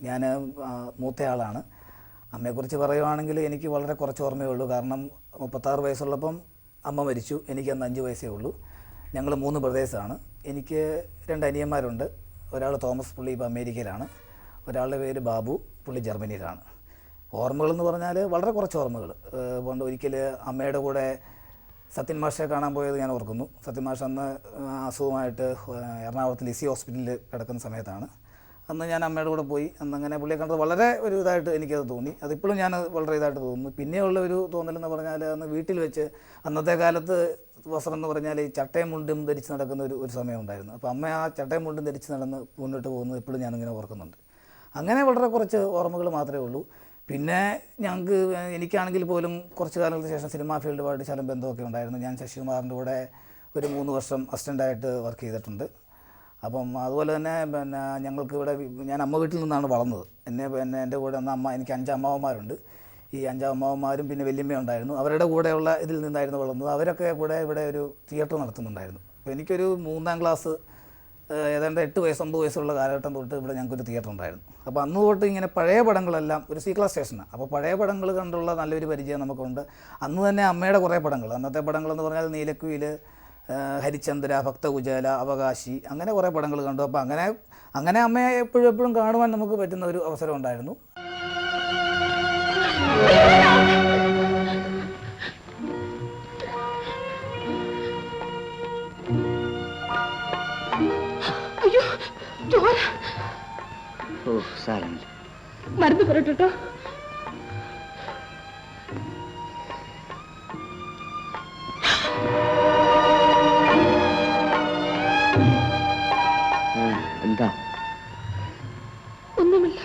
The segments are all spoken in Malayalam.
ഞാൻ മൂത്തയാളാണ്. അമ്മയെക്കുറിച്ച് പറയുവാണെങ്കിൽ എനിക്ക് വളരെ കുറച്ച് ഓർമ്മയേ ഉള്ളൂ. കാരണം 36 വയസ്സുള്ളപ്പം അമ്മ മരിച്ചു. എനിക്കന്ന് 5 വയസ്സേ ഉള്ളൂ. ഞങ്ങൾ 3 ബ്രദേഴ്സാണ്. എനിക്ക് 2 അനിയന്മാരുണ്ട്. ഒരാൾ തോമസ്, പുള്ളി ഇപ്പോൾ അമേരിക്കയിലാണ്. ഒരാളുടെ പേര് ബാബു, പുള്ളി ജർമ്മനിയിലാണ്. ഓർമ്മകളെന്ന് പറഞ്ഞാൽ വളരെ കുറച്ച് ഓർമ്മകൾ. പണ്ട് ഒരിക്കൽ അമ്മയുടെ കൂടെ സത്യൻ മാഷെ കാണാൻ പോയത് ഞാൻ ഓർക്കുന്നു. സത്യൻ മാഷ് അന്ന് അസുഖമായിട്ട് എറണാകുളത്ത് ലിസി ഹോസ്പിറ്റലിൽ കിടക്കുന്ന സമയത്താണ്. അന്ന് ഞാൻ അമ്മയുടെ കൂടെ പോയി. അന്നങ്ങനെ പുള്ളിയെ കണ്ടത് വളരെ ഒരു ഇതായിട്ട് എനിക്കത് തോന്നി. അതിപ്പോഴും ഞാൻ വളരെ ഇതായിട്ട് തോന്നുന്നു. പിന്നെയുള്ള ഒരു തോന്നലെന്ന് പറഞ്ഞാൽ അന്ന് വീട്ടിൽ വെച്ച് അന്നത്തെ കാലത്ത് വസ്ത്രം എന്ന് പറഞ്ഞാൽ ഈ ചട്ടയും മുണ്ടും ധരിച്ച് നടക്കുന്ന ഒരു സമയം ഉണ്ടായിരുന്നു. അപ്പോൾ അമ്മ ആ ചട്ടയും മുണ്ടും ധരിച്ച് നടന്ന് മുന്നോട്ട് പോകുന്നത് ഇപ്പോഴും ഞാനിങ്ങനെ ഓർക്കുന്നുണ്ട്. അങ്ങനെ വളരെ കുറച്ച് ഓർമ്മകൾ മാത്രമേ ഉള്ളൂ. പിന്നെ എനിക്കാണെങ്കിൽ പോലും കുറച്ച് കാലങ്ങൾക്ക് ശേഷം സിനിമാ ഫീൽഡുമായിട്ട് ശകലം ബന്ധമൊക്കെ ഉണ്ടായിരുന്നു. ഞാൻ ശശികുമാറിൻ്റെ കൂടെ ഒരു 3 വർഷം അസിസ്റ്റൻ്റായിട്ട് വർക്ക് ചെയ്തിട്ടുണ്ട്. അപ്പം അതുപോലെ തന്നെ ഞങ്ങൾക്ക് ഇവിടെ ഞാൻ അമ്മ വീട്ടിൽ നിന്നാണ് വളർന്നത്. എൻ്റെ കൂടെ അന്ന് എനിക്ക് 5 അമ്മാവന്മാരുണ്ട്. ഈ 5 അമ്മാവന്മാരും പിന്നെ വല്യമ്മ ഉണ്ടായിരുന്നു. അവരുടെ കൂടെയുള്ള ഇതിൽ നിന്നായിരുന്നു വളർന്നത്. അവരൊക്കെ കൂടെ ഇവിടെ ഒരു തിയേറ്റർ നടത്തുന്നുണ്ടായിരുന്നു. അപ്പോൾ എനിക്കൊരു 3ാം ക്ലാസ് ഏതാണ്ട് 8 വയസ്സ് 9 വയസ്സുള്ള കാലഘട്ടം തൊട്ട് ഇവിടെ ഞങ്ങൾക്കൊരു തിയേറ്റർ ഉണ്ടായിരുന്നു. അപ്പോൾ അന്ന് തൊട്ട് ഇങ്ങനെ പഴയ പടങ്ങളെല്ലാം ഒരു സി ക്ലാസ് സ്റ്റേഷനാണ്. അപ്പോൾ പഴയ പടങ്ങൾ കണ്ടുള്ള നല്ലൊരു പരിചയം നമുക്കുണ്ട്. അന്ന് തന്നെ അമ്മയുടെ കുറേ പടങ്ങൾ, അന്നത്തെ പടങ്ങളെന്ന് പറഞ്ഞാൽ നീലക്കുയിൽ, ഹരിചന്ദ്ര, ഭക്തകുചേല, അവകാശി, അങ്ങനെ കുറേ പടങ്ങൾ കണ്ടു. അപ്പോൾ അങ്ങനെ അമ്മയെ എപ്പോഴും കാണുവാൻ നമുക്ക് പറ്റുന്ന ഒരു അവസരം ഉണ്ടായിരുന്നു. മരുന്ന് പറട്ടോ. എന്താ? ഒന്നുമില്ല.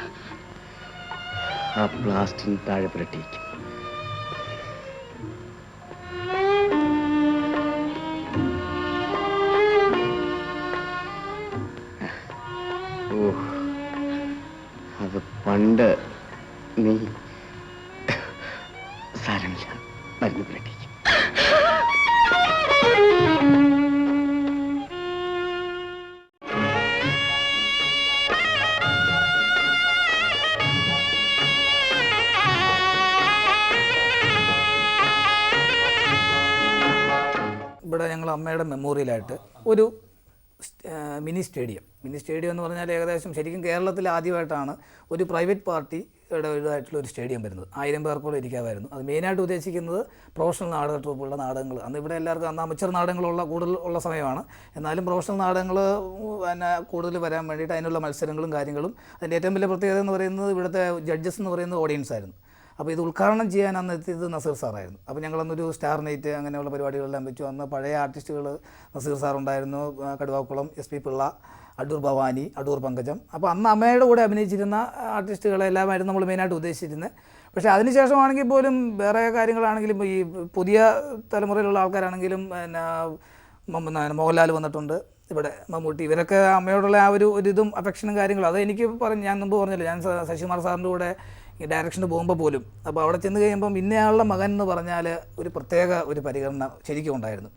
ആ പ്ലാസ്റ്റിക് താഴെ പുരട്ടിയിരിക്കും. അത് പണ്ട് നീ സാരമില്ല, മരുന്ന് പുരട്ടിക്കും. ഇവിടെ ഞങ്ങൾ അമ്മയുടെ മെമ്മോറിയലായിട്ട് ഒരു മിനി സ്റ്റേഡിയം എന്ന് പറഞ്ഞാൽ ഏകദേശം ശരിക്കും കേരളത്തിൽ ആദ്യമായിട്ടാണ് ഒരു പ്രൈവറ്റ് പാർട്ടിയുടെ ഇതായിട്ടുള്ള ഒരു സ്റ്റേഡിയം വരുന്നത്. 1000 പേർക്കോളം ഇരിക്കാമായിരുന്നു. അത് മെയിനായിട്ട് ഉദ്ദേശിക്കുന്നത് പ്രൊഫഷണൽ നാടക ട്രൂപ്പുള്ള നാടകങ്ങൾ. അന്ന് ഇവിടെ എല്ലാവർക്കും അന്ന് അമച്ചർ നാടകങ്ങളുള്ള കൂടുതൽ ഉള്ള സമയമാണ്. എന്നാലും പ്രൊഫഷണൽ നാടകങ്ങൾ കൂടുതൽ വരാൻ വേണ്ടിയിട്ട് അതിനുള്ള മത്സരങ്ങളും കാര്യങ്ങളും. അതിൻ്റെ ഏറ്റവും വലിയ പ്രത്യേകത എന്ന് പറയുന്നത് ഇവിടുത്തെ ജഡ്ജസ് എന്ന് പറയുന്നത് ഓഡിയൻസ് ആയിരുന്നു. അപ്പോൾ ഇത് ഉദ്ഘാടനം ചെയ്യാൻ അന്ന് എത്തിയത് നസീർ സാറായിരുന്നു. അപ്പോൾ ഞങ്ങളന്നൊരു സ്റ്റാർ നൈറ്റ് അങ്ങനെയുള്ള പരിപാടികളെല്ലാം വെച്ചു. അന്ന് പഴയ ആർട്ടിസ്റ്റുകൾ നസീർ സാറുണ്ടായിരുന്നു, കടുവാക്കുളം SP പിള്ള, അടൂർ ഭവാനി, അടൂർ പങ്കജം. അപ്പോൾ അന്ന് അമ്മയുടെ കൂടെ അഭിനയിച്ചിരുന്ന ആർട്ടിസ്റ്റുകളെല്ലാമായിരുന്നു നമ്മൾ മെയിനായിട്ട് ഉദ്ദേശിച്ചിരുന്നത്. പക്ഷേ അതിനുശേഷമാണെങ്കിൽ പോലും വേറെ കാര്യങ്ങളാണെങ്കിലും ഈ പുതിയ തലമുറയിലുള്ള ആൾക്കാരാണെങ്കിലും മോഹൻലാൽ വന്നിട്ടുണ്ട്, ഇവിടെ മമ്മൂട്ടി, ഇവരൊക്കെ അമ്മയോടുള്ള ആ ഒരു ഇതും അഫെക്ഷനും കാര്യങ്ങളും അത് എനിക്ക് ഞാൻ മുമ്പ് പറഞ്ഞില്ല. ഞാൻ ശശികുമാർ സാറിൻ്റെ കൂടെ ഈ ഡയറക്ഷന് പോകുമ്പോൾ പോലും അപ്പോൾ അവിടെ ചെന്ന് കഴിയുമ്പം ഇന്നയാളുടെ മകൻ എന്ന് പറഞ്ഞാൽ ഒരു പ്രത്യേക ഒരു പരിഗണന ശരിക്കും ഉണ്ടായിരുന്നു.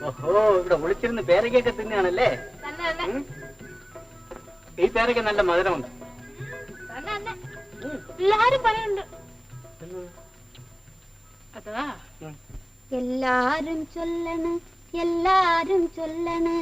ഓഹോ, ഇവിടെ ഒളിച്ചിരുന്ന് പേരക്കൊക്കെ തിന്നാണല്ലേ? ഈ പേരയ്ക്ക് നല്ല മധുരമുണ്ട്. എല്ലാരും പറയുന്നുണ്ട്. എല്ലാരും ചൊല്ലണ്, എല്ലാരും ചൊല്ലണ്.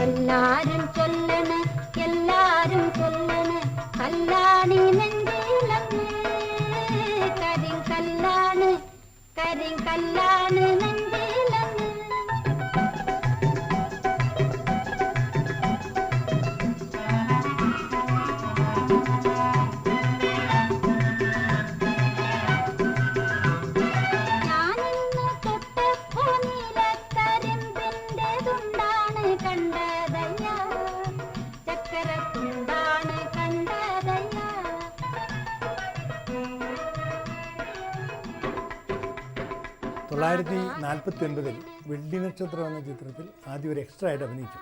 എല്ലാരും ചൊല്ലണ്, എല്ലാരും ചൊല്ലണ്. കല്ലാണി നെഞ്ചിലങ്ങ് കരിങ്കല്ലാണ്, കരിങ്കല്ലാണ് നെഞ്ചിലങ്ങ്. തൊള്ളായിരത്തി 1949 വെള്ളി നക്ഷത്രം എന്ന ചിത്രത്തിൽ ആദ്യം ഒരു എക്സ്ട്രാ ആയിട്ട് അഭിനയിച്ചു.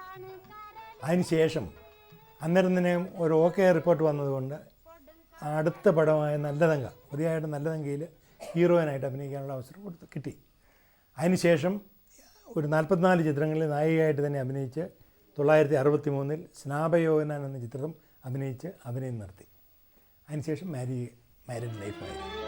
അതിനുശേഷം അന്നേരം തന്നെ ഒരു ഓക്കെ റിപ്പോർട്ട് വന്നതുകൊണ്ട് അടുത്ത പടമായ നല്ലതങ്ക, പുതിയതായിട്ട് നല്ലതങ്കയിൽ ഹീറോയിനായിട്ട് അഭിനയിക്കാനുള്ള അവസരം കിട്ടി. അതിനുശേഷം ഒരു 44 ചിത്രങ്ങളിൽ നായികയായിട്ട് തന്നെ അഭിനയിച്ച് 1963 സ്നാപയോജന എന്ന ചിത്രം അഭിനയിച്ച് അഭിനയം നടത്തി. അതിനുശേഷം മാരീഡ് ലൈഫായിരുന്നു.